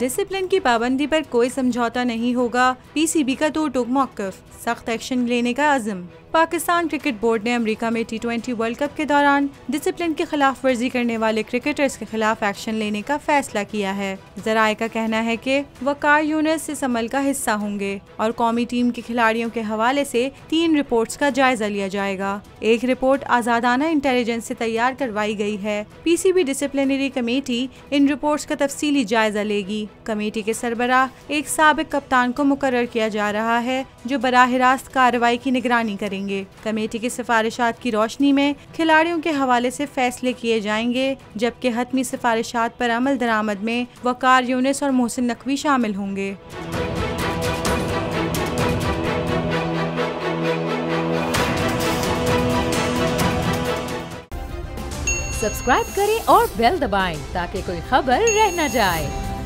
Discipline की पाबंदी पर कोई समझौता नहीं होगा, पीसीबी का दो टूक मौक़िफ़, सख्त एक्शन लेने का अज़्म। पाकिस्तान क्रिकेट बोर्ड ने अमेरिका में T20 वर्ल्ड कप के दौरान डिसिप्लिन की खिलाफ वर्जी करने वाले क्रिकेटर्स के खिलाफ एक्शन लेने का फैसला किया है। ज़राए का कहना है कि वकार यूनुस इस अमल का हिस्सा होंगे और कौमी टीम के खिलाड़ियों के हवाले से 3 रिपोर्ट्स का जायजा लिया जाएगा। एक रिपोर्ट आज़ादाना इंटेलिजेंस से तैयार करवाई गई है। पीसीबी डिसिप्लिनरी कमेटी इन रिपोर्ट्स का तफसीली जायजा लेगी। कमेटी के सरबराह एक साबिक कप्तान को मुकर्रर किया जा रहा है जो बराह रास्त कार्रवाई की निगरानी करेंगे। कमेटी की सिफारिशात की रोशनी में खिलाड़ियों के हवाले से फैसले किए जाएंगे, जबकि हतमी सिफारिशात पर अमल दरामद में वकार यूनुस और मोहसिन नकवी शामिल होंगे। सब्सक्राइब करें और बेल दबाएं ताकि कोई खबर रह न जाए।